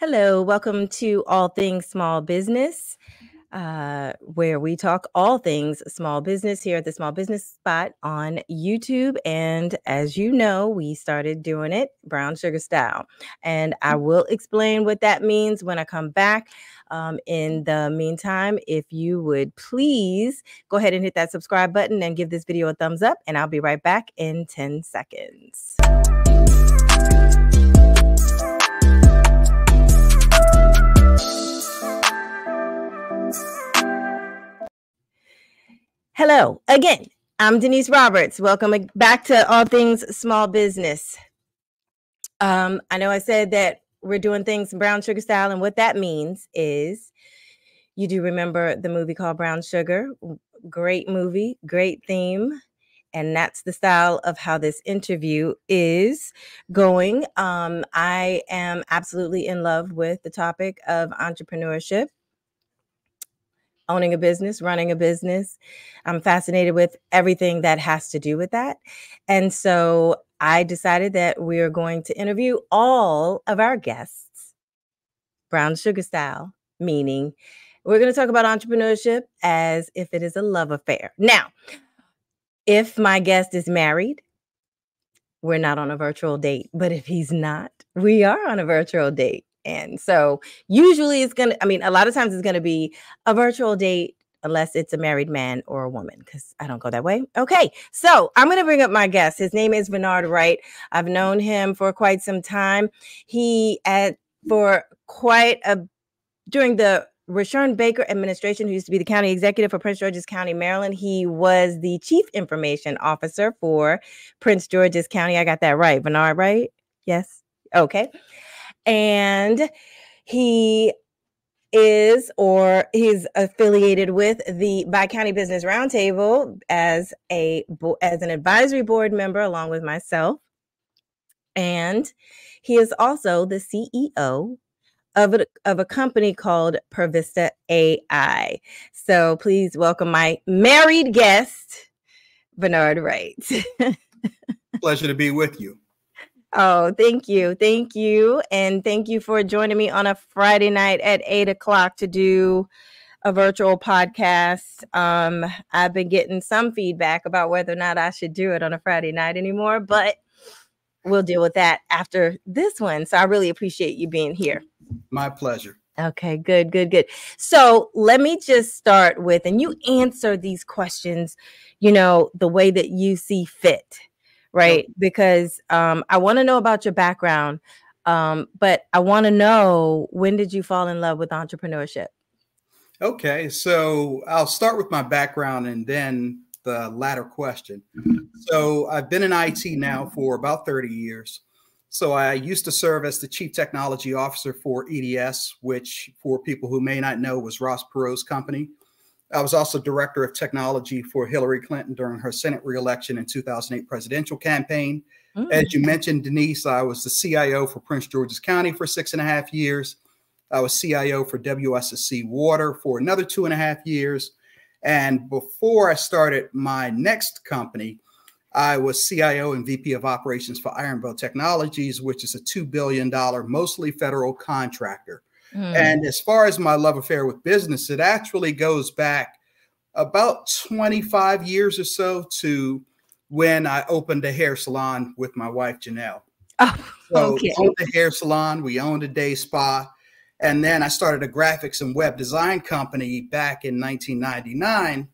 Hello, welcome to All Things Small Business, where we talk all things small business here at the Small Business Spot on YouTube. And as you know, we started doing it brown sugar style. And I will explain what that means when I come back. In the meantime, if you would please go ahead and hit that subscribe button and give this video a thumbs up, and I'll be right back in 10 seconds. Hello again. I'm Denise Roberts. Welcome back to All Things Small Business. I know I said that we're doing things brown sugar style, and what that means is you do remember the movie called Brown Sugar. Great movie, great theme, and that's the style of how this interview is going. I am absolutely in love with the topic of entrepreneurship. Owning a business, running a business. I'm fascinated with everything that has to do with that. And so I decided that we are going to interview all of our guests, brown sugar style, meaning we're going to talk about entrepreneurship as if it is a love affair. Now, if my guest is married, we're not on a virtual date, but if he's not, we are on a virtual date. And so usually it's going to, a lot of times it's going to be a virtual date unless it's a married man or a woman, because I don't go that way. Okay, so I'm going to bring up my guest. His name is VENNARD WRIGHT. I've known him for quite some time. During the Rashern Baker administration, who used to be the county executive for Prince George's County, Maryland, he was the chief information officer for Prince George's County. I got that right. VENNARD, right? Yes. Okay. And he's affiliated with the Bi-County Business Roundtable as an advisory board member, along with myself. And he is also the CEO of a company called Presodential AI. So please welcome my married guest, VENNARD WRIGHT. Pleasure to be with you. Oh, thank you. Thank you. And thank you for joining me on a Friday night at 8 o'clock to do a virtual podcast. I've been getting some feedback about whether or not I should do it on a Friday night anymore, but we'll deal with that after this one. So I really appreciate you being here. My pleasure. Okay, good. So let me just start with, and you answer these questions, the way that you see fit. Right. Yep. Because I want to know about your background, but I want to know, when did you fall in love with entrepreneurship? Okay, so I'll start with my background and then the latter question. So I've been in IT now for about 30 years. So I used to serve as the chief technology officer for EDS, which for people who may not know was Ross Perot's company. I was also director of technology for Hillary Clinton during her Senate reelection in 2008 presidential campaign. As you mentioned, Denise, I was the CIO for Prince George's County for 6.5 years. I was CIO for WSSC Water for another 2.5 years. And before I started my next company, I was CIO and VP of operations for Ironbow Technologies, which is a $2 billion, mostly federal contractor. And as far as my love affair with business, it actually goes back about 25 years or so to when I opened a hair salon with my wife, Janelle. Oh, okay. So we owned a hair salon, we owned a day spa, and then I started a graphics and web design company back in 1999.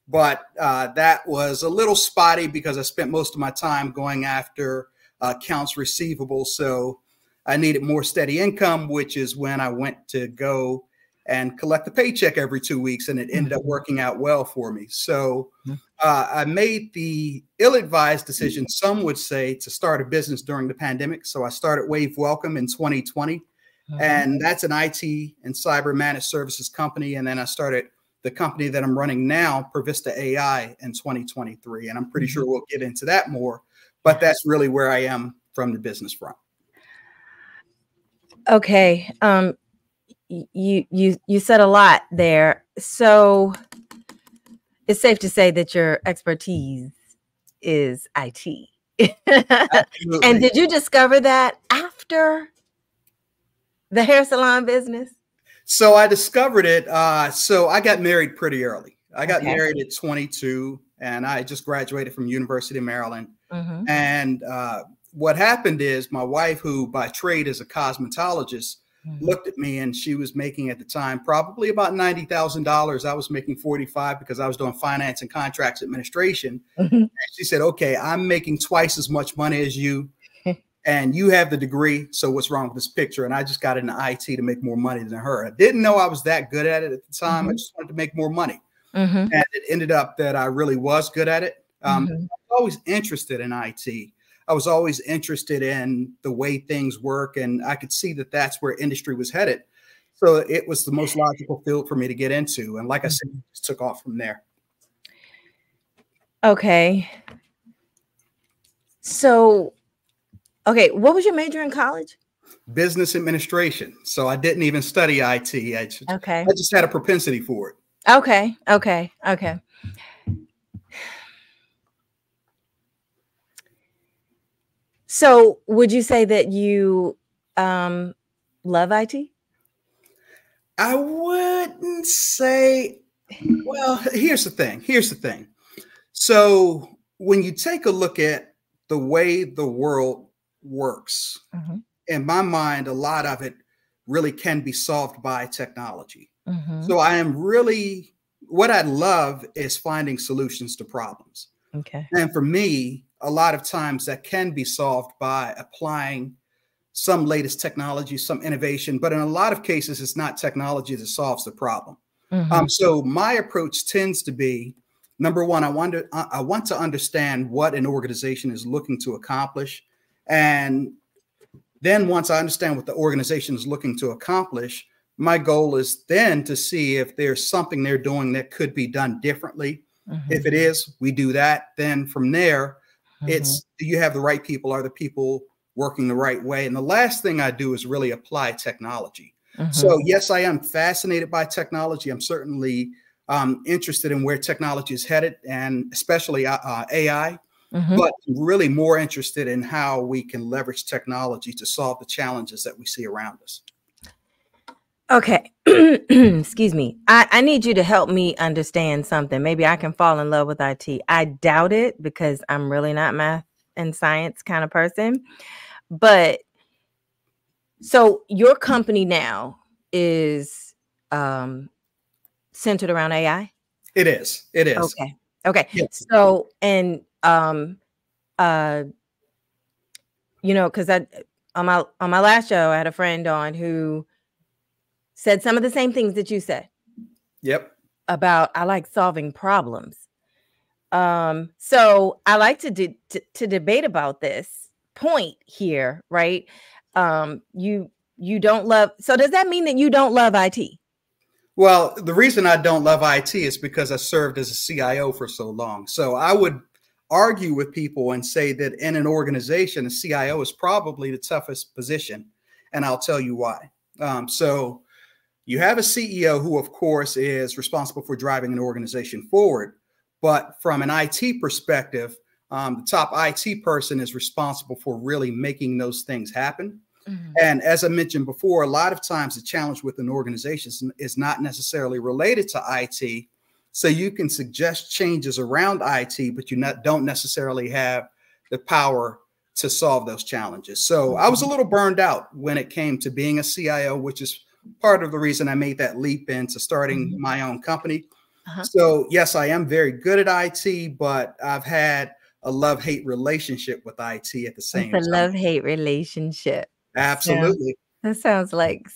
But that was a little spotty because I spent most of my time going after accounts receivable. So I needed more steady income, which is when I went to go and collect a paycheck every 2 weeks, and it ended up working out well for me. So I made the ill-advised decision, some would say, to start a business during the pandemic. So I started Wave Welcome in 2020, and that's an IT and cyber managed services company. And then I started the company that I'm running now, Presodential AI, in 2023. And I'm pretty sure we'll get into that more, but that's really where I am from the business front. Okay. You said a lot there. So it's safe to say that your expertise is IT. And did you discover that after The hair salon business? So I discovered it. So I got married pretty early. I got Okay. married at 22, and I just graduated from University of Maryland. Mm-hmm. And what happened is my wife, who by trade is a cosmetologist, Mm-hmm. looked at me, and she was making at the time probably about $90,000. I was making 45 because I was doing finance and contracts administration. Mm-hmm. And she said, "Okay, I'm making twice as much money as you, and you have the degree. So what's wrong with this picture?" And I just got into IT to make more money than her. I didn't know I was that good at it at the time. Mm-hmm. I just wanted to make more money. Mm-hmm. And it ended up that I really was good at it. I was always interested in IT. I was always interested in the way things work, and I could see that that's where industry was headed. So it was the most logical field for me to get into. And like I said, it just took off from there. Okay. So, okay, what was your major in college? Business administration. So I didn't even study IT. I just had a propensity for it. Okay. Okay. Okay. So would you say that you love IT? I wouldn't say, well, here's the thing. So when you take a look at the way the world works, in my mind, a lot of it really can be solved by technology. So I am really, what I love is finding solutions to problems. Okay. And for me, a lot of times that can be solved by applying some latest technology, some innovation, but in a lot of cases, it's not technology that solves the problem. So my approach tends to be, number one, I want to understand what an organization is looking to accomplish. And then once I understand what the organization is looking to accomplish, my goal is then to see if there's something they're doing that could be done differently. If it is, we do that. Then from there, it's, do you have the right people? Are the people working the right way? And the last thing I do is really apply technology. So yes, I am fascinated by technology. I'm certainly interested in where technology is headed, and especially AI, but really more interested in how we can leverage technology to solve the challenges that we see around us. Okay. Excuse me. I need you to help me understand something. Maybe I can fall in love with IT. I doubt it because I'm really not math and science kind of person. But so your company now is centered around AI? It is. It is. Okay. Okay. Yes. So, and you know, because on my last show, I had a friend on who said some of the same things that you said. Yep. About I like solving problems. So I like to debate about this point here, right? You don't love. So does that mean that you don't love IT? Well, the reason I don't love IT is because I served as a CIO for so long. So I would argue with people and say that in an organization, a CIO is probably the toughest position. And I'll tell you why. So you have a CEO who, of course, is responsible for driving an organization forward. But from an IT perspective, the top IT person is responsible for really making those things happen. And as I mentioned before, a lot of times the challenge with an organization is not necessarily related to IT. So you can suggest changes around IT, but you don't necessarily have the power to solve those challenges. So I was a little burned out when it came to being a CIO, which is part of the reason I made that leap into starting my own company. So yes, I am very good at IT, but I've had a love-hate relationship with IT at the same time. It's a love-hate relationship. Absolutely. That sounds like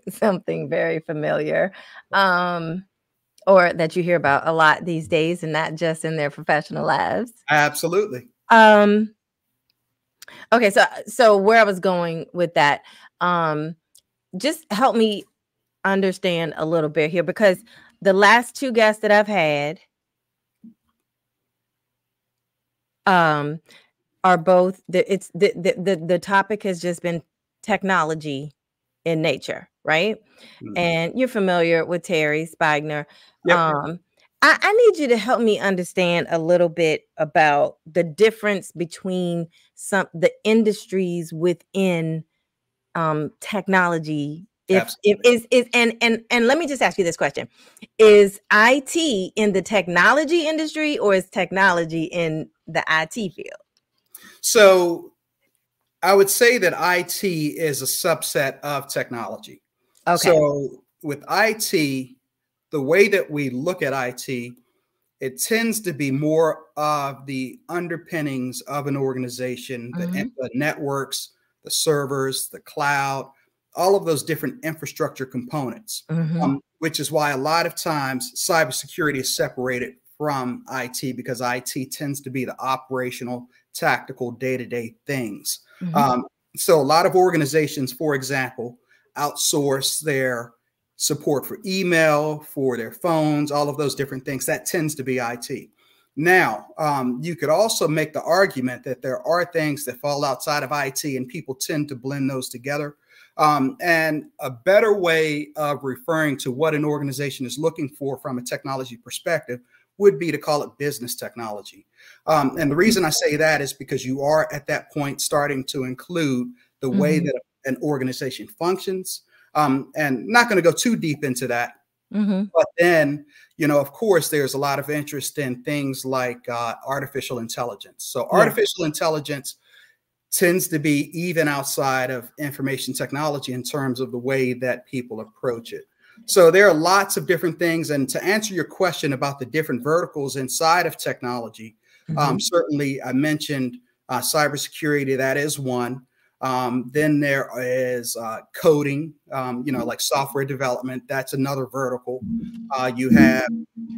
something very familiar, or that you hear about a lot these days, and not just in their professional lives. Absolutely. Okay, so where I was going with that, just help me understand a little bit here, because the last two guests that I've had are both the topic has just been technology in nature, right? And you're familiar with Terry Spigner. Yep. I need you to help me understand a little bit about the difference between the industries within technology? Absolutely. And let me just ask you this question. Is IT in the technology industry, or is technology in the IT field? So I would say that IT is a subset of technology. Okay. So with IT, the way that we look at IT, it tends to be more of the underpinnings of an organization, the networks, the servers, the cloud, all of those different infrastructure components, which is why a lot of times cybersecurity is separated from IT, because IT tends to be the operational, tactical, day-to-day things. So a lot of organizations, for example, outsource their support for email, for their phones, all of those different things. That tends to be IT. Now, you could also make the argument that there are things that fall outside of IT, and people tend to blend those together. And a better way of referring to what an organization is looking for from a technology perspective would be to call it business technology. And the reason I say that is because you are at that point starting to include the way that an organization functions. And not going to go too deep into that. But then, of course, there's a lot of interest in things like artificial intelligence. So artificial intelligence tends to be even outside of information technology in terms of the way that people approach it. So there are lots of different things. And to answer your question about the different verticals inside of technology, certainly I mentioned cybersecurity. That is one. Then there is coding, like software development. That's another vertical. You have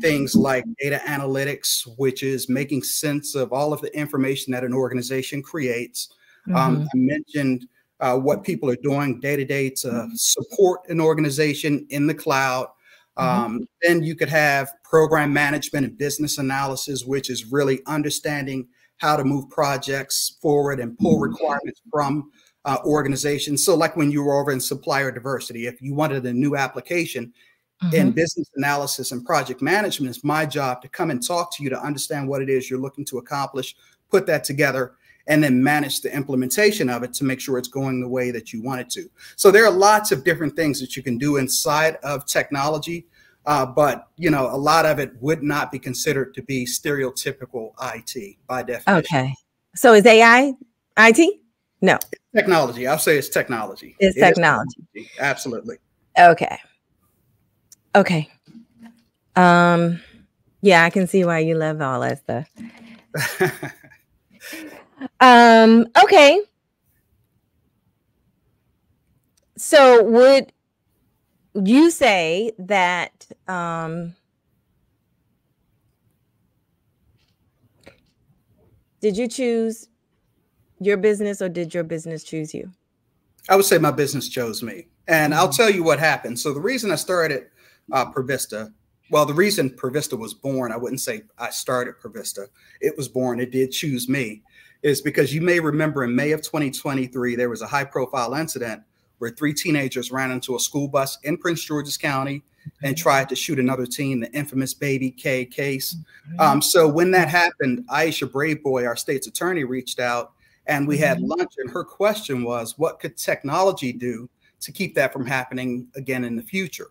things like data analytics, which is making sense of all of the information that an organization creates. I mentioned what people are doing day to day to support an organization in the cloud. Then you could have program management and business analysis, which is really understanding how to move projects forward and pull requirements from organizations. So like when you were over in supplier diversity, if you wanted a new application in business analysis and project management, it's my job to come and talk to you to understand what it is you're looking to accomplish, put that together, and then manage the implementation of it to make sure it's going the way that you want it to. So there are lots of different things that you can do inside of technology. But, a lot of it would not be considered to be stereotypical IT by definition. Okay. So is AI IT? No. It's technology. I'll say it's technology. It's technology. Absolutely. Okay. Okay. Yeah, I can see why you love all that stuff. Okay. So would you say that did you choose your business, or did your business choose you? I would say my business chose me. And I'll tell you what happened. So the reason I started Presodential, well, the reason Presodential was born, I wouldn't say I started Presodential. It was born. It did choose me. Is because you may remember in May of 2023, there was a high profile incident where 3 teenagers ran into a school bus in Prince George's County and tried to shoot another teen, the infamous Baby K case. So when that happened, Aisha Braveboy, our state's attorney, reached out and we had lunch. And her question was, what could technology do to keep that from happening again in the future?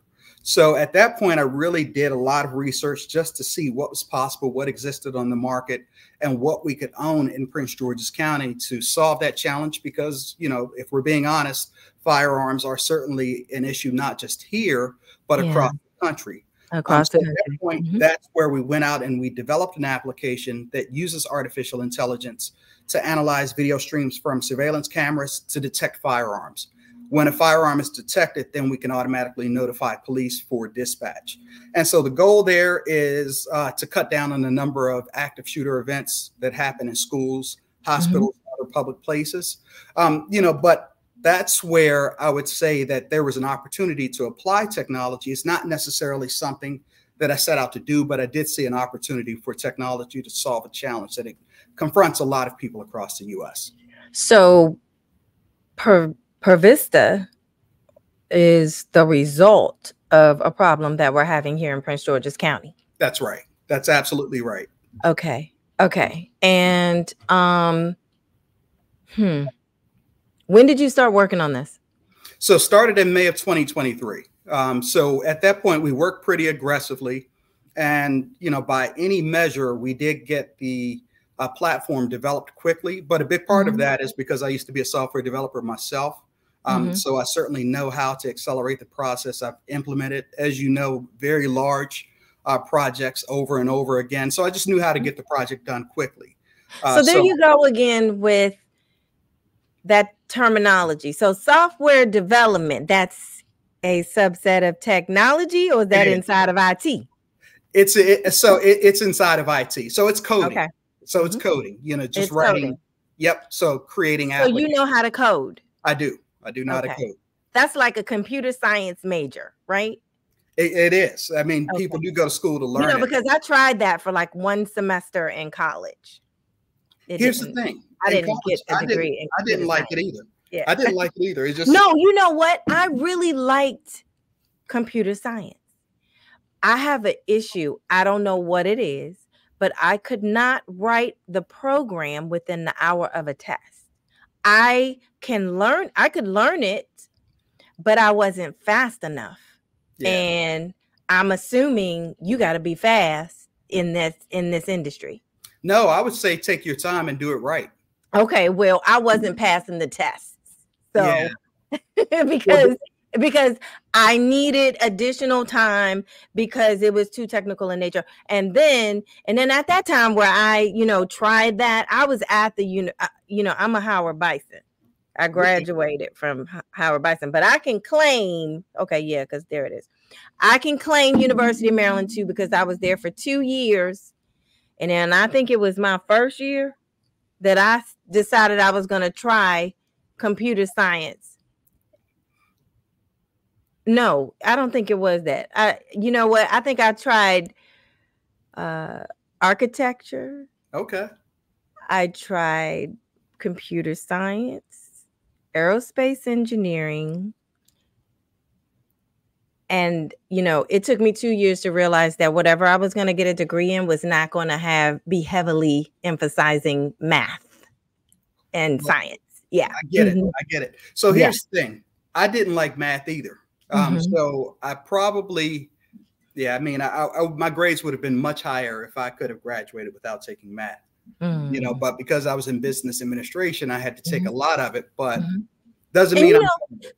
So at that point, I really did a lot of research just to see what was possible, what existed on the market, and what we could own in Prince George's County to solve that challenge. Because, if we're being honest, firearms are certainly an issue, not just here, but across the country. Across the country. At that point, that's where we went out and we developed an application that uses artificial intelligence to analyze video streams from surveillance cameras to detect firearms. When a firearm is detected, then we can automatically notify police for dispatch. And so the goal there is to cut down on the number of active shooter events that happen in schools, hospitals, other public places. But that's where I would say that there was an opportunity to apply technology. It's not necessarily something that I set out to do, but I did see an opportunity for technology to solve a challenge that it confronts a lot of people across the U.S. So Presodential is the result of a problem that we're having here in Prince George's County. That's right. That's absolutely right. Okay. Okay. And when did you start working on this? So started in May of 2023. So at that point, we worked pretty aggressively. And, by any measure, we did get the platform developed quickly. But a big part of that is because I used to be a software developer myself. So I certainly know how to accelerate the process. I've implemented, as you know, very large projects over and over again. So I just knew how to get the project done quickly. So there you go again with that terminology. So software development, that's a subset of technology, or is that inside of IT? It's inside of IT. So it's coding. Okay. So it's coding, just it's writing. Coding. Yep. So creating applications. So you know how to code? I do. I do know how to code. That's like a computer science major, right? It is. I mean, people do go to school to learn. Because I tried that for like one semester in college. Here's the thing. I didn't get a degree. I didn't like it either. Yeah. I didn't like it either. It's just no, you know what? I really liked computer science. I have an issue. I don't know what it is, but I could not write the program within the hour of a test. I could learn it, but I wasn't fast enough. Yeah. And I'm assuming you got to be fast in this industry. No, I would say take your time and do it right. Okay, well, I wasn't passing the tests. So because I needed additional time because it was too technical in nature. And then at that time where I, tried that, I was at the, I'm a Howard Bison. I graduated from Howard Bison, but I can claim, because there it is. I can claim University of Maryland too, because I was there for 2 years. And then I think it was my first year that I decided I was going to try computer science. No, I don't think it was that. You know what? I think I tried architecture. Okay. I tried computer science, aerospace engineering. And, it took me 2 years to realize that whatever I was going to get a degree in was not going to be heavily emphasizing math and science. Yeah. I get it. I get it. So here's the thing. I didn't like math either. So I probably, my grades would have been much higher if I could have graduated without taking math, but because I was in business administration, I had to take a lot of it, but doesn't mean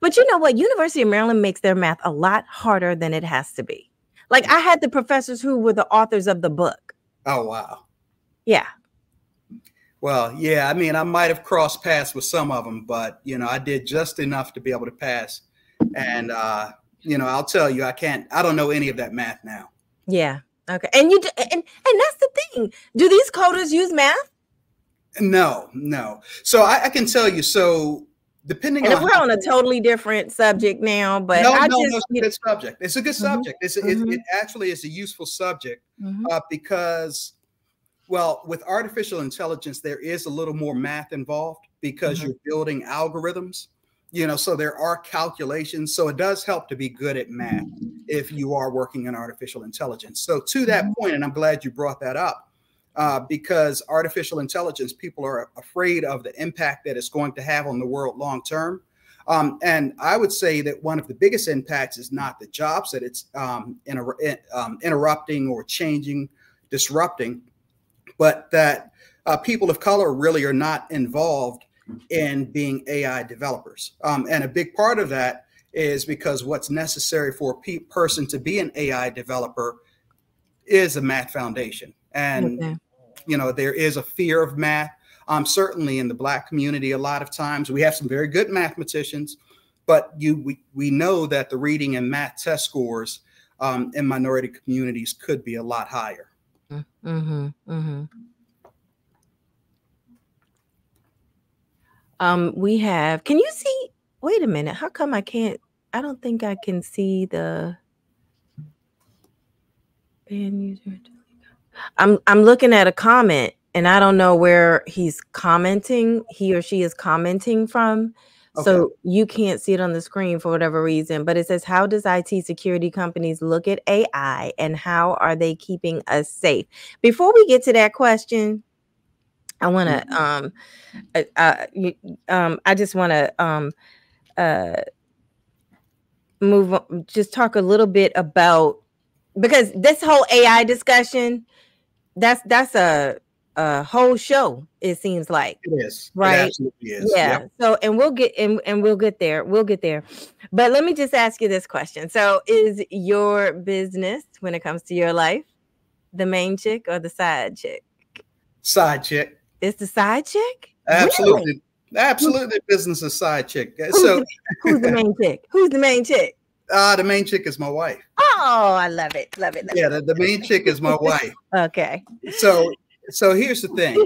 but you know what? University of Maryland makes their math a lot harder than it has to be. Like I had the professors who were the authors of the book. Oh, wow. Yeah. Well, yeah, I might have crossed paths with some of them, but, I did just enough to be able to pass. And, I'll tell you, I don't know any of that math now. Yeah. Okay. And and that's the thing. Do these coders use math? No. So I can tell you, so depending on, we're on a totally different subject now, but no, it's a good subject. It's a good subject. It actually is a useful subject because, well, with artificial intelligence, there is a little more math involved because you're building algorithms, so there are calculations. So it does help to be good at math if you are working in artificial intelligence. So to that point, and I'm glad you brought that up, because artificial intelligence, people are afraid of the impact that it's going to have on the world long term. And I would say that one of the biggest impacts is not the jobs that it's interrupting or changing, disrupting, but that people of color really are not involved in being AI developers. And a big part of that is because what's necessary for a person to be an AI developer is a math foundation. And there is a fear of math. Certainly in the Black community, a lot of times we have some very good mathematicians, but we know that the reading and math test scores in minority communities could be a lot higher. We have, can you see, wait a minute, how come I don't think I can see the band user. I'm looking at a comment and I don't know where he or she is commenting from. Okay. So you can't see it on the screen for whatever reason, but it says, how does IT security companies look at AI and how are they keeping us safe? Before we get to that question, I want to, I just want to move on, just talk a little bit about, because this whole AI discussion, that's a whole show, it seems like. It is. It Right. absolutely is. Yeah. Yep. So, and we'll get there. We'll get there. But let me just ask you this question. So, is your business, when it comes to your life, the main chick or the side chick? Side chick. It's the side chick? Really? Absolutely. Absolutely. Business is side chick. Who's the main chick? Who's the main chick? The main chick is my wife. Oh, I love it. Love it. Love Yeah, it. the main chick is my wife. Okay. So here's the thing.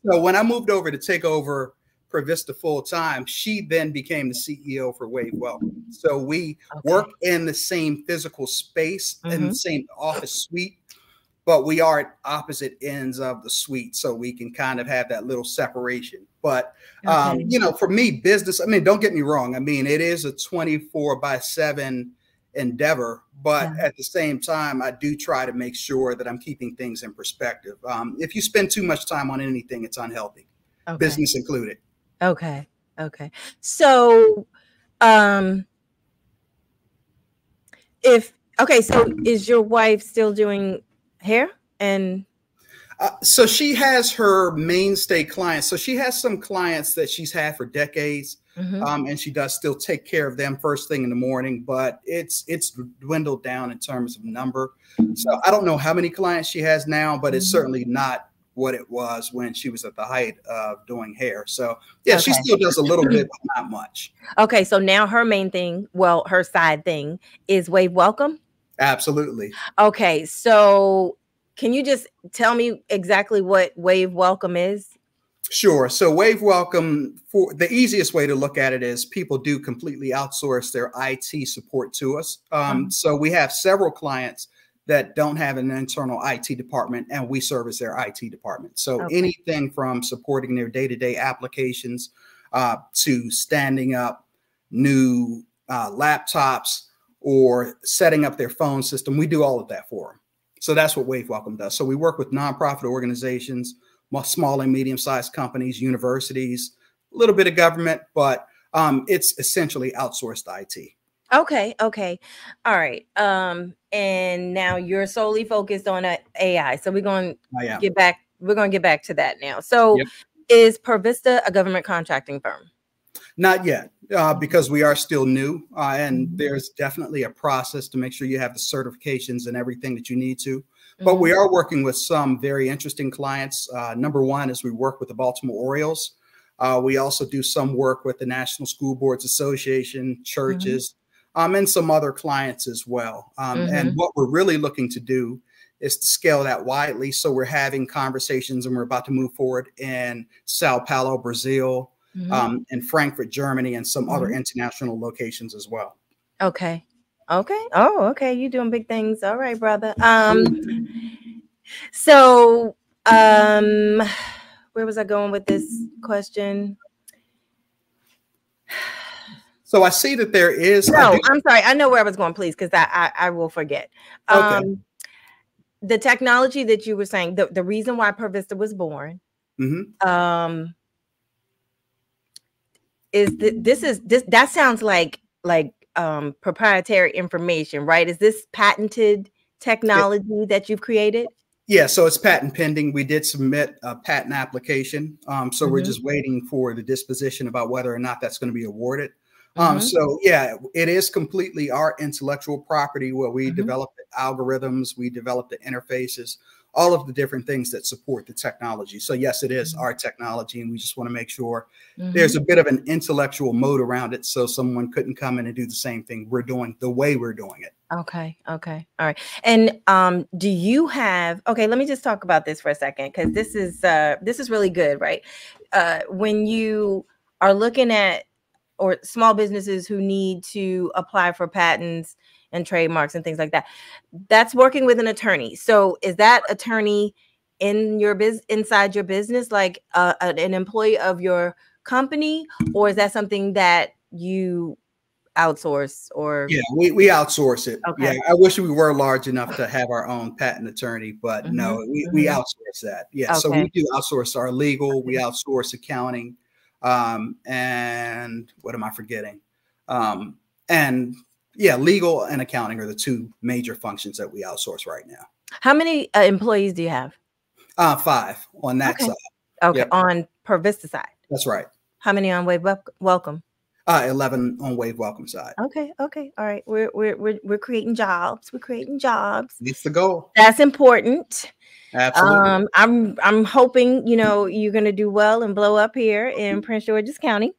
So when I moved over to take over Provista full time, she then became the CEO for Wave Welcome. So we work in the same physical space, in the same office suite, but we are at opposite ends of the suite, so we can kind of have that little separation. But you know, for me, business, I mean, don't get me wrong. I mean, it is a 24/7 endeavor, but at the same time, I do try to make sure that I'm keeping things in perspective. If you spend too much time on anything, it's unhealthy, business included. Okay. Okay. So, so is your wife still doing hair? And so she has her mainstay clients. So she has some clients that she's had for decades. And she does still take care of them first thing in the morning, but it's dwindled down in terms of number. So I don't know how many clients she has now, but it's certainly not what it was when she was at the height of doing hair. So yeah, she still does a little bit, but not much. Okay, so now her main thing, well, her side thing is Wave Welcome? Absolutely. Okay, so can you just tell me exactly what Wave Welcome is? Sure. So Wave Welcome, for the easiest way to look at it is people do completely outsource their IT support to us. So we have several clients that don't have an internal IT department, and we service their IT department. So anything from supporting their day-to-day applications to standing up new laptops or setting up their phone system, we do all of that for them. So that's what Wave Welcome does. So we work with nonprofit organizations, small and medium-sized companies, universities, a little bit of government, but it's essentially outsourced IT. Okay. Okay. All right. And now you're solely focused on AI. So we're going to get back. We're going to get back to that now. So is Provista a government contracting firm? Not yet, because we are still new, and there's definitely a process to make sure you have the certifications and everything that you need to. But we are working with some very interesting clients. Number one is we work with the Baltimore Orioles. We also do some work with the National School Boards Association, churches, and some other clients as well. And what we're really looking to do is to scale that widely. So we're having conversations, and we're about to move forward in Sao Paulo, Brazil, in Frankfurt, Germany, and some other international locations as well. Okay. Okay. Oh, okay. You're doing big things. All right, brother. So, where was I going with this question? So I see that there is. No, I'm sorry. I know where I was going, please, because I will forget. The technology that you were saying, the reason why Provista was born, is that sounds like proprietary information, right? Is this patented technology that you've created? Yeah, so it's patent pending. We did submit a patent application. So we're just waiting for the disposition about whether or not that's going to be awarded. So yeah, it is completely our intellectual property, where we develop the algorithms, we develop the interfaces, all of the different things that support the technology. So yes, it is our technology, and we just want to make sure there's a bit of an intellectual moat around it, so someone couldn't come in and do the same thing we're doing the way we're doing it. Okay. Okay. All right. And do you have, okay, let me just talk about this for a second, because this is really good, right? When you are looking at, or small businesses who need to apply for patents and trademarks and things like that, that's working with an attorney. So is that attorney in your inside your business, like an employee of your company, or is that something that you outsource? Or yeah, we outsource it. Yeah, I wish we were large enough to have our own patent attorney, but no, we outsource that. Yeah, so we do outsource our legal, we outsource accounting, and what am I forgetting? And Yeah, legal and accounting are the two major functions that we outsource right now. How many employees do you have? 5 on that Okay. side. Okay, Yep, on per Vista side. that's right. How many on Wave Welcome? 11 on Wave Welcome side. Okay, okay, all right. We're creating jobs. We're creating jobs. It's the goal. That's important. Absolutely. I'm hoping, you know, you're gonna do well and blow up here in Prince George's County.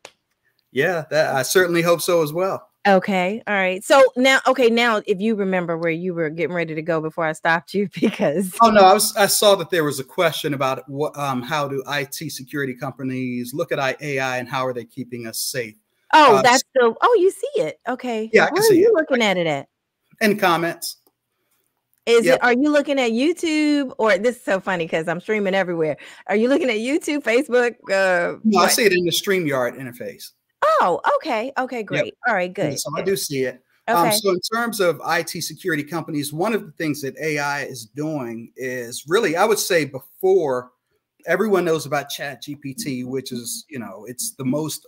Yeah, I certainly hope so as well. Okay, all right. So now, okay, now if you remember where you were getting ready to go before I stopped you, because Oh no, I saw that there was a question about what how do IT security companies look at AI and how are they keeping us safe? oh, that's the you see it. Okay. Yeah, I can Where are see you it. looking at it at? In comments. Is Yep. it, are you looking at YouTube, or this is so funny because I'm streaming everywhere. Are you looking at YouTube, Facebook? No, I What? see it in the StreamYard interface. Oh, okay. Okay, Yep. great. All right, Yeah, good. so I Good. do see it. Okay. So in terms of IT security companies, one of the things that AI is doing is really, I would say before everyone knows about Chat GPT, which is, you know, it's the most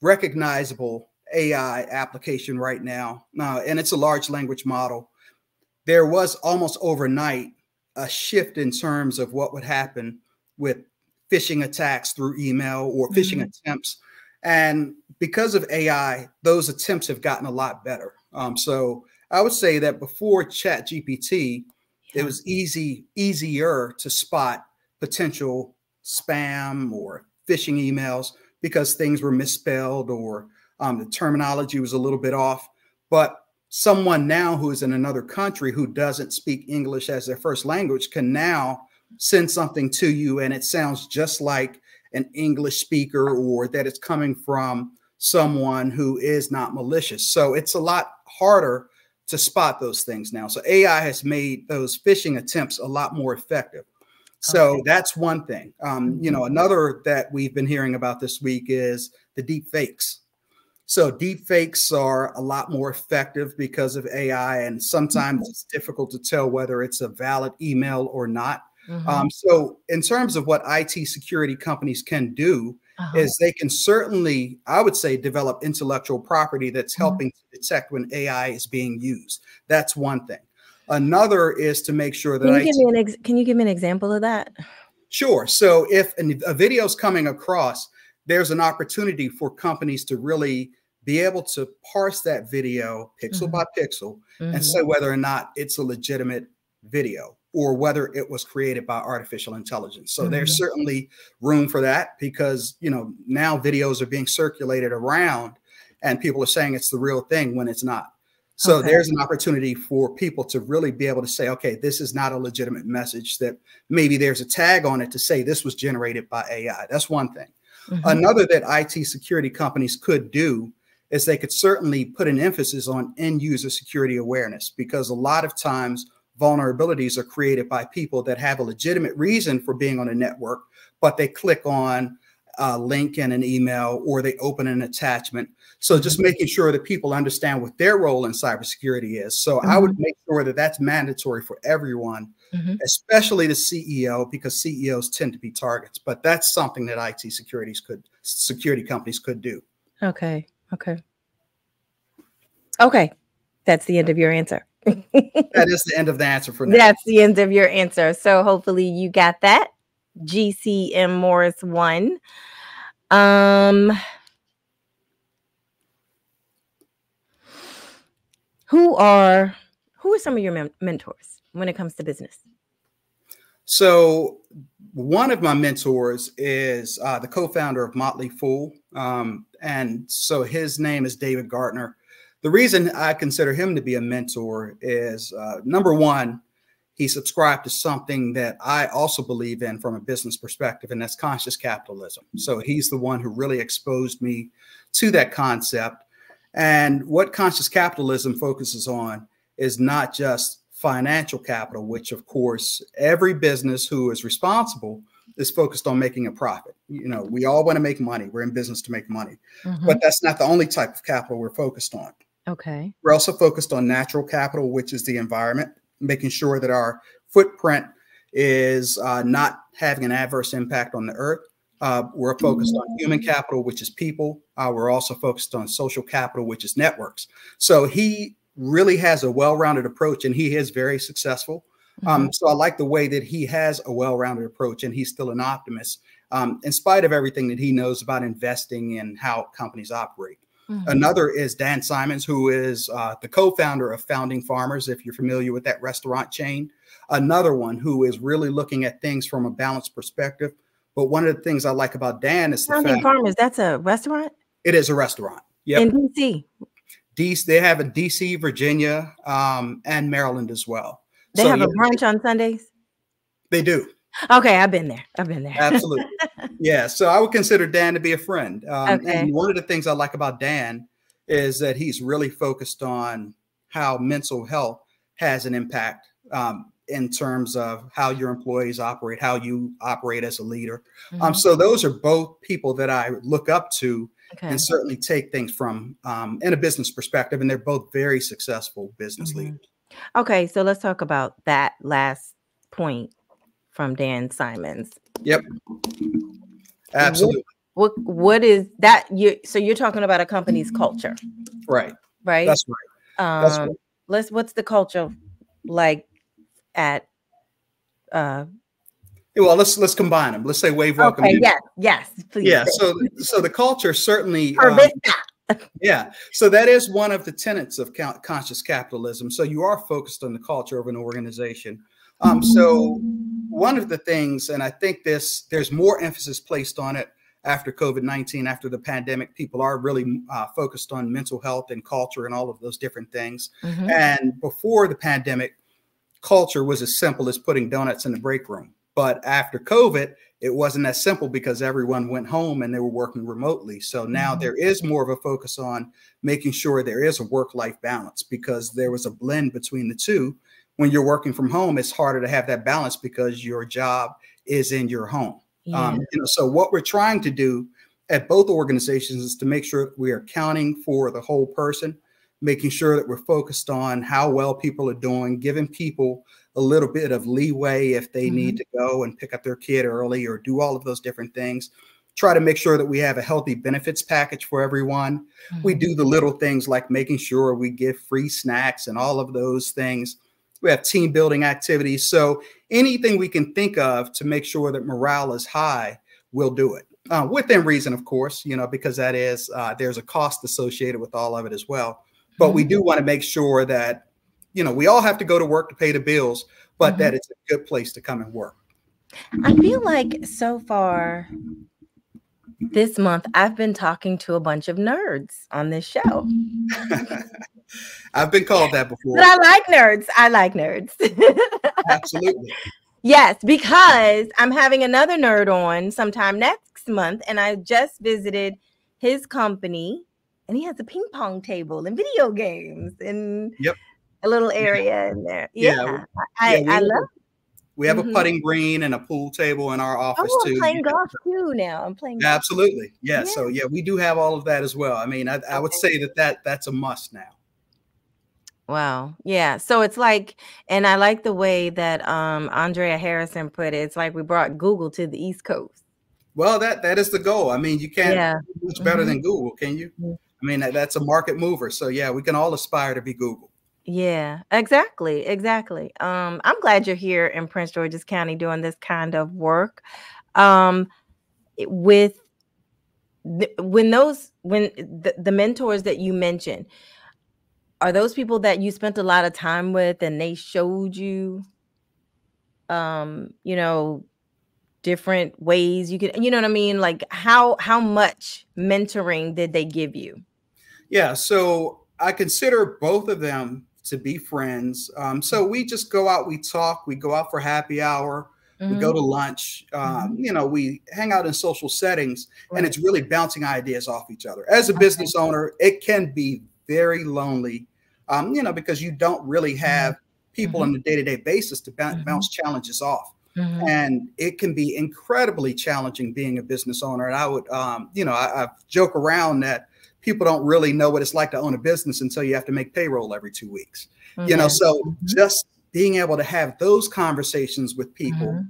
recognizable AI application right now. And it's a large language model. There was almost overnight a shift in terms of what would happen with phishing attacks through email or phishing attempts. And because of AI, those attempts have gotten a lot better. So I would say that before Chat GPT, it was easier to spot potential spam or phishing emails because things were misspelled or the terminology was a little bit off. But someone now who is in another country who doesn't speak English as their first language can now send something to you and it sounds just like an English speaker or that it's coming from someone who is not malicious. So it's a lot harder to spot those things now. So AI has made those phishing attempts a lot more effective. So that's one thing. You know, another that we've been hearing about this week is the deep fakes. So deep fakes are a lot more effective because of AI, and sometimes it's difficult to tell whether it's a valid email or not. So in terms of what IT security companies can do is they can certainly, I would say, develop intellectual property that's helping to detect when AI is being used. That's one thing. Another is to make sure that can you give me an example of that? Sure. So if a video is coming across, there's an opportunity for companies to really be able to parse that video pixel by pixel and say whether or not it's a legitimate video or whether it was created by artificial intelligence. So there's certainly room for that because, you know, now videos are being circulated around and people are saying it's the real thing when it's not. So there's an opportunity for people to really be able to say, okay, this is not a legitimate message, that maybe there's a tag on it to say this was generated by AI. That's one thing. Another that IT security companies could do is they could certainly put an emphasis on end user security awareness, because a lot of times vulnerabilities are created by people that have a legitimate reason for being on a network, but they click on a link in an email or they open an attachment. So just making sure that people understand what their role in cybersecurity is. So I would make sure that that's mandatory for everyone, especially the CEO, because CEOs tend to be targets. But that's something that IT security companies could do. Okay. Okay. Okay. That's the end of your answer. That is the end of the answer for now. That's the end of your answer. So hopefully you got that. GCM Morris 1. Who are some of your mentors when it comes to business? So one of my mentors is the co-founder of Motley Fool. And so his name is David Gartner. The reason I consider him to be a mentor is, number one, he subscribed to something that I also believe in from a business perspective, and that's conscious capitalism. So he's the one who really exposed me to that concept. And what conscious capitalism focuses on is not just financial capital, which of course every business who is responsible is focused on making a profit. You know, we all want to make money. We're in business to make money, but that's not the only type of capital we're focused on. Okay. We're also focused on natural capital, which is the environment, making sure that our footprint is not having an adverse impact on the earth. We're focused on human capital, which is people. We're also focused on social capital, which is networks. So he really has a well-rounded approach, and he is very successful. So I like the way that he has a well-rounded approach, and he's still an optimist, in spite of everything that he knows about investing and how companies operate. Another is Dan Simons, who is the co-founder of Founding Farmers, if you're familiar with that restaurant chain. Another one who is really looking at things from a balanced perspective. But one of the things I like about Dan is the Founding fact Farmers, that's a restaurant? It is a restaurant. Yep. In DC. They have in DC, Virginia, and Maryland as well. They have a brunch on Sundays? They do. Okay, I've been there. I've been there. Absolutely. Yeah. So I would consider Dan to be a friend. Okay. And one of the things I like about Dan is that he's really focused on how mental health has an impact in terms of how your employees operate, how you operate as a leader. So those are both people that I look up to and certainly take things from in a business perspective. And they're both very successful business leaders. Okay, so let's talk about that last point from Dan Simons. Yep. Absolutely. What is that? So you're talking about a company's culture. Right. Right. That's right. That's right. What's the culture like at well, let's combine them. Let's say wave welcome. Okay, yes, please. Yeah. So the culture certainly yeah. So that is one of the tenets of conscious capitalism. So you are focused on the culture of an organization. So one of the things, and I think there's more emphasis placed on it after COVID-19, after the pandemic, people are really focused on mental health and culture and all of those different things. And before the pandemic, culture was as simple as putting donuts in the break room. But after COVID, it wasn't as simple because everyone went home and they were working remotely. So now there is more of a focus on making sure there is a work-life balance, because there was a blend between the two. When you're working from home, it's harder to have that balance because your job is in your home. So what we're trying to do at both organizations is to make sure we are accounting for the whole person, making sure that we're focused on how well people are doing, giving people a little bit of leeway if they need to go and pick up their kid early or do all of those different things. Try to make sure that we have a healthy benefits package for everyone. We do the little things like making sure we give free snacks and all of those things. We have team building activities. So anything we can think of to make sure that morale is high, we'll do it. Within reason, of course, because that is, there's a cost associated with all of it as well. But we do want to make sure that, we all have to go to work to pay the bills, but that it's a good place to come and work. I feel like so far this month, I've been talking to a bunch of nerds on this show. I've been called that before. But I like nerds. I like nerds. Absolutely. Yes, because I'm having another nerd on sometime next month, and I just visited his company, and he has a ping pong table and video games and a little area in there. I love. We have a putting green and a pool table in our office too. I'm playing golf too now. I'm playing golf. Absolutely. Yeah. So we do have all of that as well. I mean, I would say that's a must now. Wow. Yeah. So it's like, and I like the way that Andrea Harrison put it. It's like we brought Google to the East Coast. Well, that is the goal. I mean, you can't do much better than Google, can you? I mean, that's a market mover. So yeah, we can all aspire to be Google. Yeah, exactly. I'm glad you're here in Prince George's County doing this kind of work. When the mentors that you mentioned, are those people that you spent a lot of time with and they showed you, different ways you could, you know what I mean? Like how much mentoring did they give you? Yeah, so I consider both of them to be friends. So we just go out, we talk, we go out for happy hour, we go to lunch, we hang out in social settings, and it's really bouncing ideas off each other. As a business owner, it can be very lonely, because you don't really have people on a day-to-day basis to bounce challenges off. And it can be incredibly challenging being a business owner. And I would, I joke around that people don't really know what it's like to own a business until you have to make payroll every 2 weeks. So just being able to have those conversations with people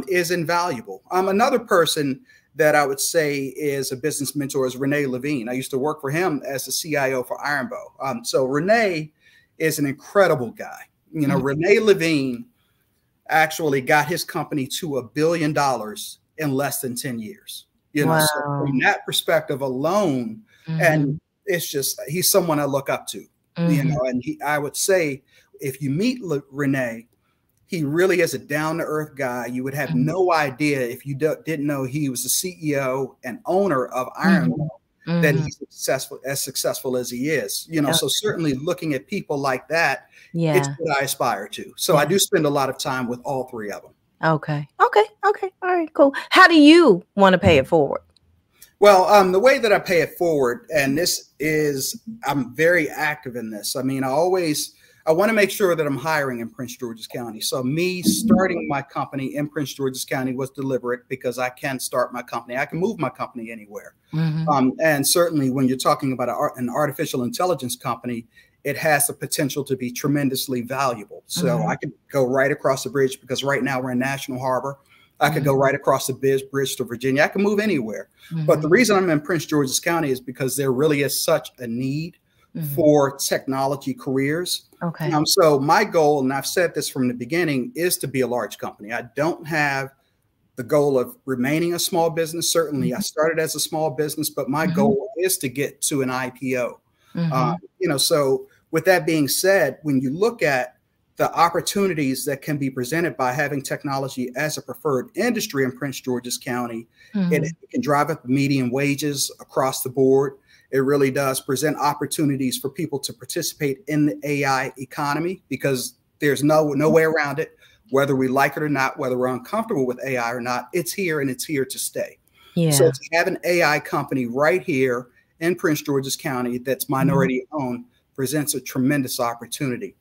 is invaluable. Another person that I would say is a business mentor is Renee Levine. I used to work for him as the CIO for Ironbow. So Renee is an incredible guy. You know, Renee Levine actually got his company to $1 billion in less than 10 years. You know, so from that perspective alone, and it's just, he's someone I look up to, you know, and I would say if you meet Renee, he really is a down-to-earth guy. You would have no idea if you didn't know he was the CEO and owner of Ironbow, that he's successful as he is. You know, so certainly looking at people like that, it's what I aspire to. So I do spend a lot of time with all three of them. Okay. All right, cool. How do you want to pay it forward? Well, the way that I pay it forward, and this is, I'm very active in this. I mean, I want to make sure that I'm hiring in Prince George's County. So me starting my company in Prince George's County was deliberate because I can start my company. I can move my company anywhere. And certainly when you're talking about an artificial intelligence company, it has the potential to be tremendously valuable. So I could go right across the bridge because right now we're in National Harbor. I could go right across the bridge to Virginia. I can move anywhere. But the reason I'm in Prince George's County is because there really is such a need for technology careers. So my goal, and I've said this from the beginning, is to be a large company. I don't have the goal of remaining a small business. Certainly I started as a small business, but my goal is to get to an IPO. You know, so with that being said, when you look at the opportunities that can be presented by having technology as a preferred industry in Prince George's County, it can drive up median wages across the board. It really does present opportunities for people to participate in the AI economy because there's no way around it. Whether we like it or not, whether we're uncomfortable with AI or not, it's here and it's here to stay. So to have an AI company right here in Prince George's County that's minority owned presents a tremendous opportunity.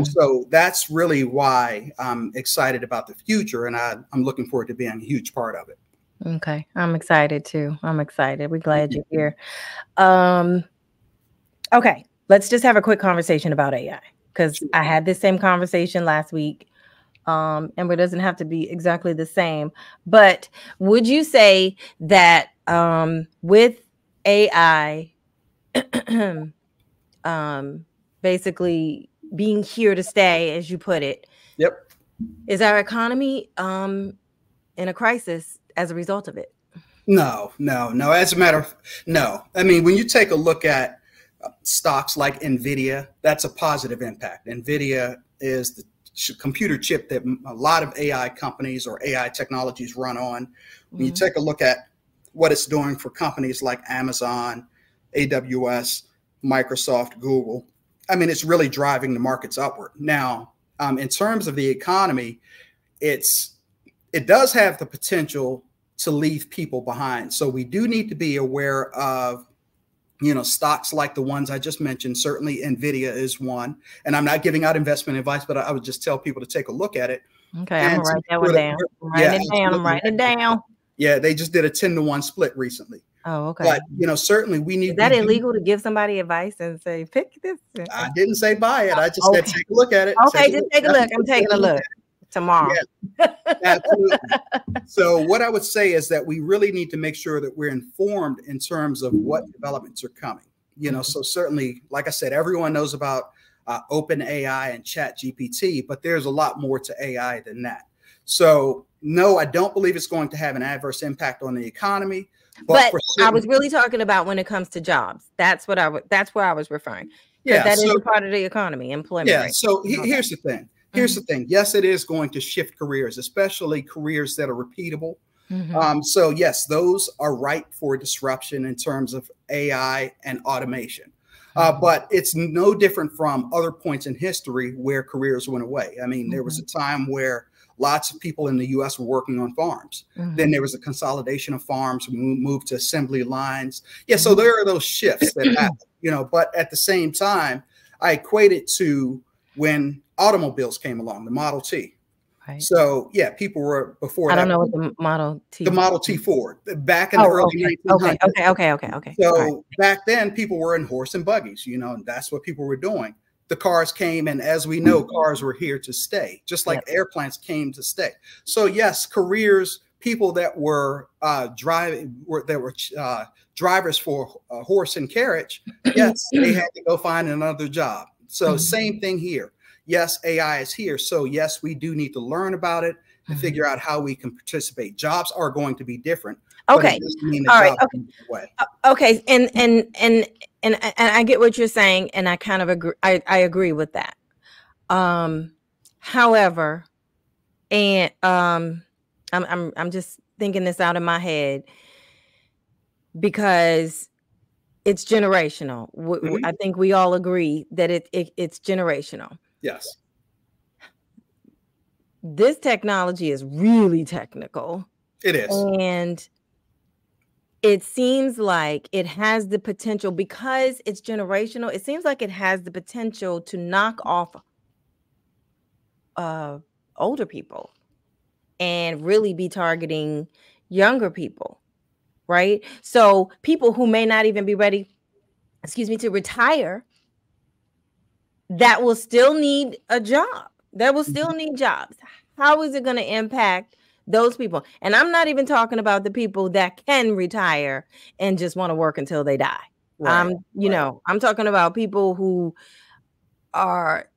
So that's really why I'm excited about the future, and I'm looking forward to being a huge part of it. Okay, I'm excited too. I'm excited. We're glad you're here. Okay, let's just have a quick conversation about AI because I had this same conversation last week. And it doesn't have to be exactly the same, but would you say that with AI basically being here to stay, as you put it, is our economy in a crisis as a result of it? No. As a matter of no. I mean, when you take a look at stocks like NVIDIA, that's a positive impact. NVIDIA is the computer chip that a lot of AI companies or AI technologies run on. When you take a look at what it's doing for companies like Amazon, AWS, Microsoft, Google, I mean, it's really driving the markets upward. Now, in terms of the economy, it does have the potential to leave people behind. So we do need to be aware of, you know, stocks like the ones I just mentioned. Certainly NVIDIA is one. And I'm not giving out investment advice, but I would just tell people to take a look at it. Okay, I'm gonna write that one down. I'm writing it down. Yeah, they just did a 10-to-1 split recently. Oh, okay. But, you know, certainly we need. Is that illegal to give somebody advice and say, pick this? I didn't say buy it. I just said take a look at it. Okay, just take a look. I'm taking a look tomorrow. Yeah, absolutely. So what I would say is that we really need to make sure that we're informed in terms of what developments are coming. You know, so certainly, like I said, everyone knows about OpenAI and ChatGPT, but there's a lot more to AI than that. So no, I don't believe it's going to have an adverse impact on the economy. But I was really talking about when it comes to jobs. That's where I was referring. Yeah, that is a part of the economy, employment. Yeah. So here's the thing. Here's the thing. Yes, it is going to shift careers, especially careers that are repeatable. So yes, those are ripe for disruption in terms of AI and automation. But it's no different from other points in history where careers went away. I mean, there was a time where lots of people in the US were working on farms. Then there was a consolidation of farms. We moved to assembly lines. Yeah, so there are those shifts that happen, you know, but at the same time, I equate it to when automobiles came along, the Model T. Right. So yeah, people were before. I don't know what the Model T. The Model T Ford back in the early 1900s. Okay. So back then, people were in horse and buggies, you know, and that's what people were doing. The cars came, and as we know, cars were here to stay, just like airplanes came to stay. So yes, careers people that were drivers for horse and carriage, yes, they had to go find another job. So same thing here. Yes, AI is here. So yes, we do need to learn about it and figure out how we can participate. Jobs are going to be different. Okay. But it doesn't mean the All right. job Okay. way. Okay. And I get what you're saying, and I kind of agree. I agree with that. However, and I'm just thinking this out of my head because it's generational. I think we all agree that it's generational. Yes. This technology is really technical. It is. And it seems like it has the potential, because it's generational, it seems like it has the potential to knock off older people and really be targeting younger people, right? So people who may not even be ready, to retire, that will still need a job. That will still need jobs. How is it going to impact those people? And I'm not even talking about the people that can retire and just want to work until they die. Right. You know, I'm talking about people who are,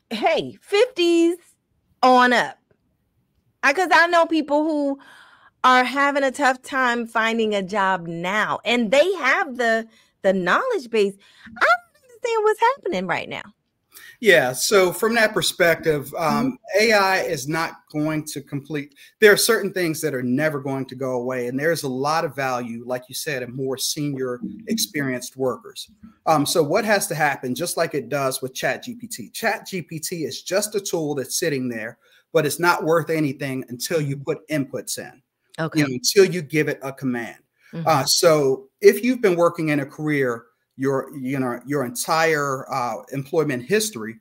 50s on up. Because I know people who are having a tough time finding a job now, and they have the knowledge base. I don't understand what's happening right now. Yeah. So from that perspective, AI is not going to complete. There are certain things that are never going to go away. And there's a lot of value, like you said, in more senior experienced workers. So what has to happen, just like it does with ChatGPT? ChatGPT is just a tool that's sitting there, but it's not worth anything until you put inputs in. Okay. Until you give it a command. So if you've been working in a career, your entire employment history,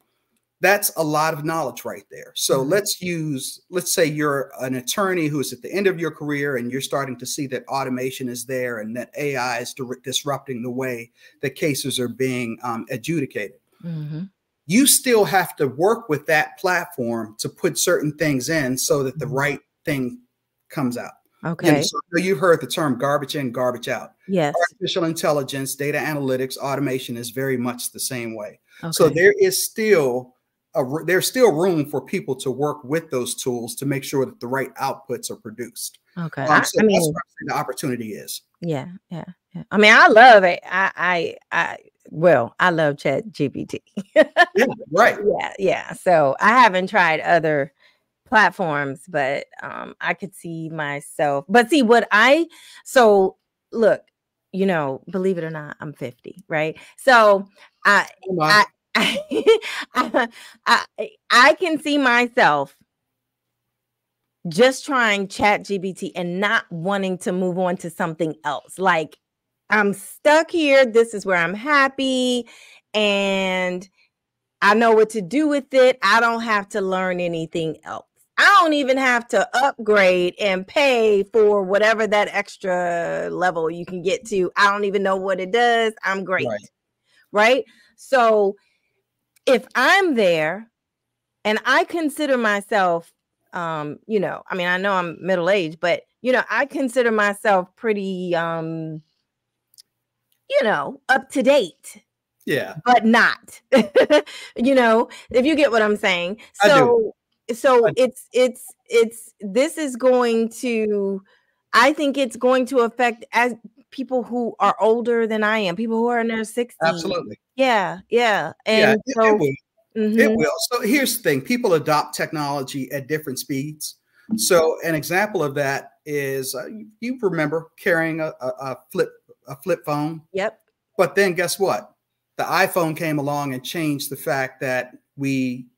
that's a lot of knowledge right there. So let's say you're an attorney who's at the end of your career and you're starting to see that automation is there and that AI is disrupting the way that cases are being adjudicated. You still have to work with that platform to put certain things in so that the right thing comes out. Okay. So you've heard the term garbage in, garbage out. Yes. Artificial intelligence, data analytics, automation is very much the same way. Okay. So there is still there's still room for people to work with those tools to make sure that the right outputs are produced. Okay. So I mean, that's where the opportunity is. Yeah. I mean, I love it. I love ChatGPT. Yeah, right. Yeah. So I haven't tried other platforms, but I could see myself. But see look, believe it or not, I'm 50, right? So I can see myself just trying ChatGPT and not wanting to move on to something else. Like, I'm stuck here. This is where I'm happy, and I know what to do with it. I don't have to learn anything else. I don't even have to upgrade and pay for whatever that extra level you can get to. I don't even know what it does. I'm great. Right? So if I'm there and I consider myself, I mean, I know I'm middle-aged, but, I consider myself pretty, up to date. Yeah. But not, if you get what I'm saying. So this is going to, I think it's going to affect as people who are older than I am, people who are in their 60s. Absolutely. Yeah. It And will. It will. So here's the thing. People adopt technology at different speeds. So an example of that is you remember carrying a flip phone. Yep. But then guess what? The iPhone came along and changed the fact that we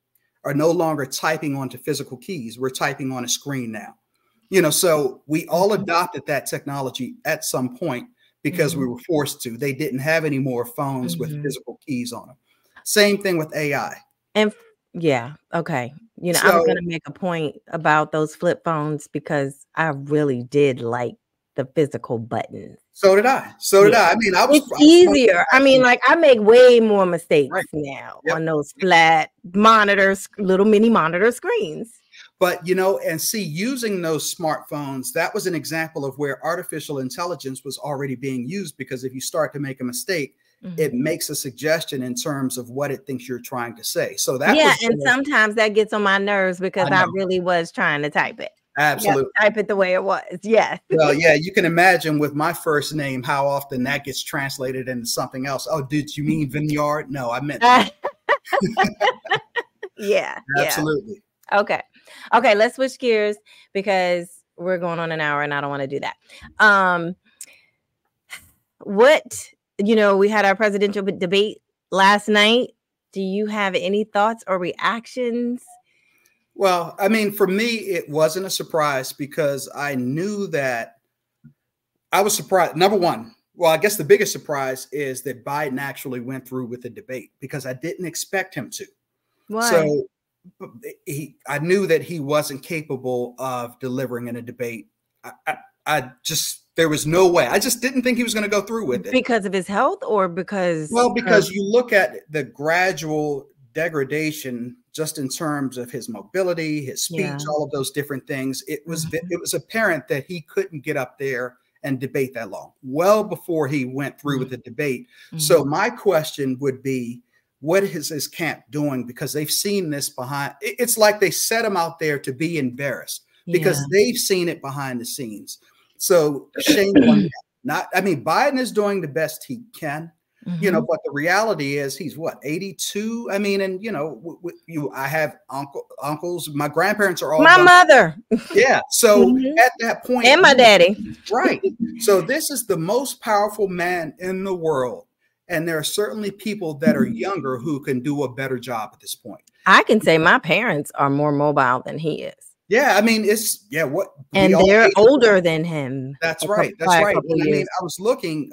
are no longer typing onto physical keys. We're typing on a screen now. So we all adopted that technology at some point because we were forced to. They didn't have any more phones with physical keys on them. Same thing with AI. And yeah, okay. I was going to make a point about those flip phones because I really did like the physical buttons. So did I. I mean, it's easier. I mean, like, I make way more mistakes now on those flat monitors, little mini monitor screens. But, you know, and see, using those smartphones, that was an example of where artificial intelligence was already being used, because if you start to make a mistake, it makes a suggestion in terms of what it thinks you're trying to say. So that Yeah, was and sometimes that gets on my nerves because I really was trying to type it. absolutely Type it the way it was. Yes. Well, yeah, you can imagine with my first name how often that gets translated into something else. Oh, did you mean Vineyard? No, I meant yeah. absolutely. Okay. Okay, let's switch gears because we're going on an hour and I don't want to do that. What, you know, we had our presidential debate last night. Do you have any thoughts or reactions? Well, I mean, for me, it wasn't a surprise because I knew that I was surprised. Number one, well, I guess the biggest surprise is that Biden actually went through with the debate, because I didn't expect him to. Why? So I knew that he wasn't capable of delivering in a debate. I just, there was no way. I just didn't think he was going to go through with it. Because of his health or because? Well, because you look at the gradual degradation just in terms of his mobility, his speech, all of those different things. It was apparent that he couldn't get up there and debate that long, well before he went through with the debate. So my question would be, what is his camp doing? Because they've seen this behind. It's like they set him out there to be embarrassed because they've seen it behind the scenes. So shame on them. Not, I mean, Biden is doing the best he can, you know, but the reality is he's what, 82? I mean, and you know, I have uncles, my grandparents are all my mother. Yeah. So at that point, and my daddy. Right. So this is the most powerful man in the world. And there are certainly people that are younger who can do a better job at this point. I can say my parents are more mobile than he is. Yeah, I mean, it's and they're older than him. That's right. That's right. And I mean, I was looking,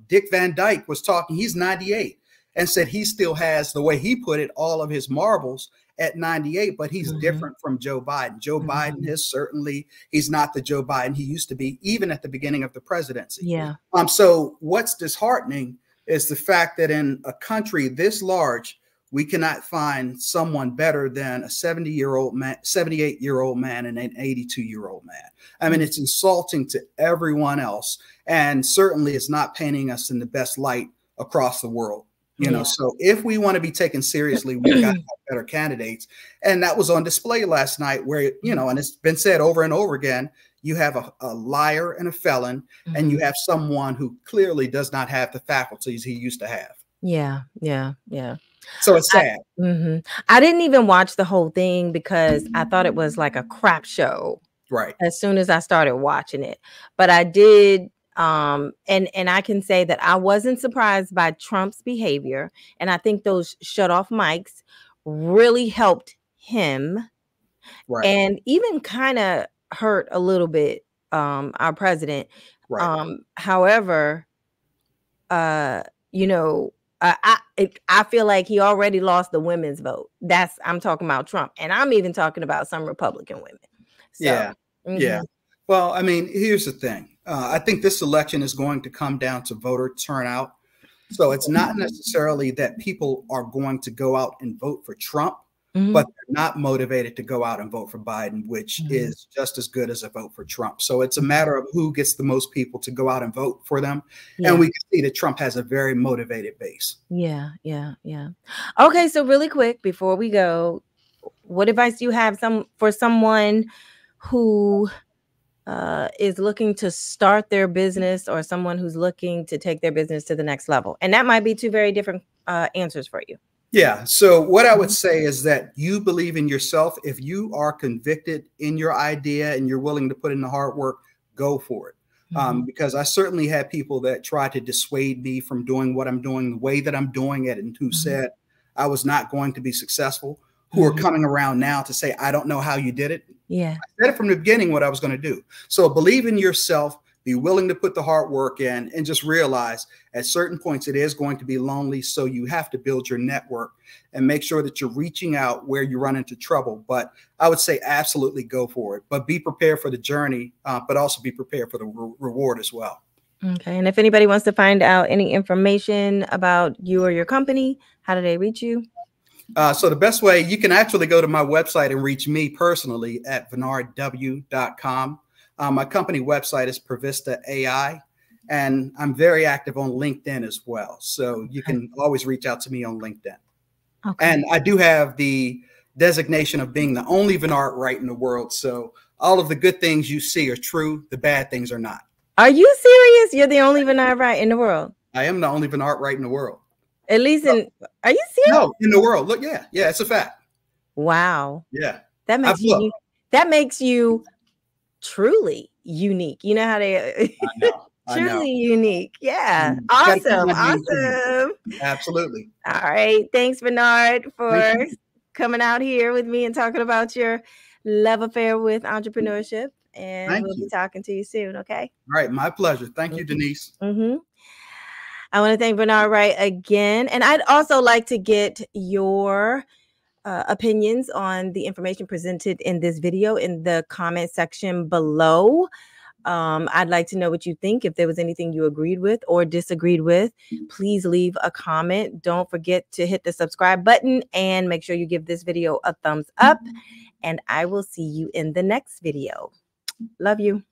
Dick Van Dyke was talking, he's 98 and said he still has, the way he put it, all of his marbles at 98, but he's different from Joe Biden. Joe Biden is certainly, he's not the Joe Biden he used to be, even at the beginning of the presidency. Yeah. So what's disheartening is the fact that in a country this large, we cannot find someone better than a 70-year-old man, 78-year-old man, and an 82-year-old man. I mean, it's insulting to everyone else, and certainly it's not painting us in the best light across the world. You know, so if we want to be taken seriously, we've got to have better candidates. And that was on display last night where, you know, and it's been said over and over again, you have a liar and a felon, and you have someone who clearly does not have the faculties he used to have. Yeah. So it's sad. I didn't even watch the whole thing because I thought it was like a crap show. Right. As soon as I started watching it. But I did, and I can say that I wasn't surprised by Trump's behavior. And I think those shut off mics really helped him. Right. And even kind of hurt a little bit our president. Right. However, you know, I feel like he already lost the women's vote. I'm talking about Trump, and I'm even talking about some Republican women. So, yeah. Well, I mean, here's the thing. I think this election is going to come down to voter turnout. So it's not necessarily that people are going to go out and vote for Trump, but they're not motivated to go out and vote for Biden, which is just as good as a vote for Trump. So it's a matter of who gets the most people to go out and vote for them. And we can see that Trump has a very motivated base. Yeah. Okay, so really quick before we go, what advice do you have for someone who is looking to start their business, or someone who's looking to take their business to the next level? And that might be two very different answers for you. Yeah. So what I would say is that you believe in yourself. If you are convicted in your idea and you're willing to put in the hard work, go for it. Because I certainly had people that tried to dissuade me from doing what I'm doing the way that I'm doing it, and who said I was not going to be successful, who are coming around now to say, I don't know how you did it. Yeah. I said it from the beginning what I was going to do. So believe in yourself, be willing to put the hard work in, and just realize at certain points it is going to be lonely. So you have to build your network and make sure that you're reaching out where you run into trouble. But I would say absolutely go for it, but be prepared for the journey, but also be prepared for the reward as well. Okay. And if anybody wants to find out any information about you or your company, how do they reach you? So the best way, you can actually go to my website and reach me personally at vennardw.com. My company website is Provista AI, and I'm very active on LinkedIn as well. So you can always reach out to me on LinkedIn. Okay. And I do have the designation of being the only Vennard Wright in the world. So all of the good things you see are true. The bad things are not. Are you serious? You're the only Vennard Wright in the world? I am the only Vennard Wright in the world. At least in, are you serious? No, in the world. Look, yeah, it's a fact. Wow. Yeah. That makes you truly unique. You know how they truly unique. Yeah. Awesome. Absolutely. All right. Thanks, Vennard, for coming out here with me and talking about your love affair with entrepreneurship. And we'll be talking to you soon. Okay. All right. My pleasure. Thank you, Denise. I want to thank Vennard Wright again. And I'd also like to get your opinions on the information presented in this video in the comment section below. I'd like to know what you think. If there was anything you agreed with or disagreed with, please leave a comment. Don't forget to hit the subscribe button and make sure you give this video a thumbs up. And I will see you in the next video. Love you.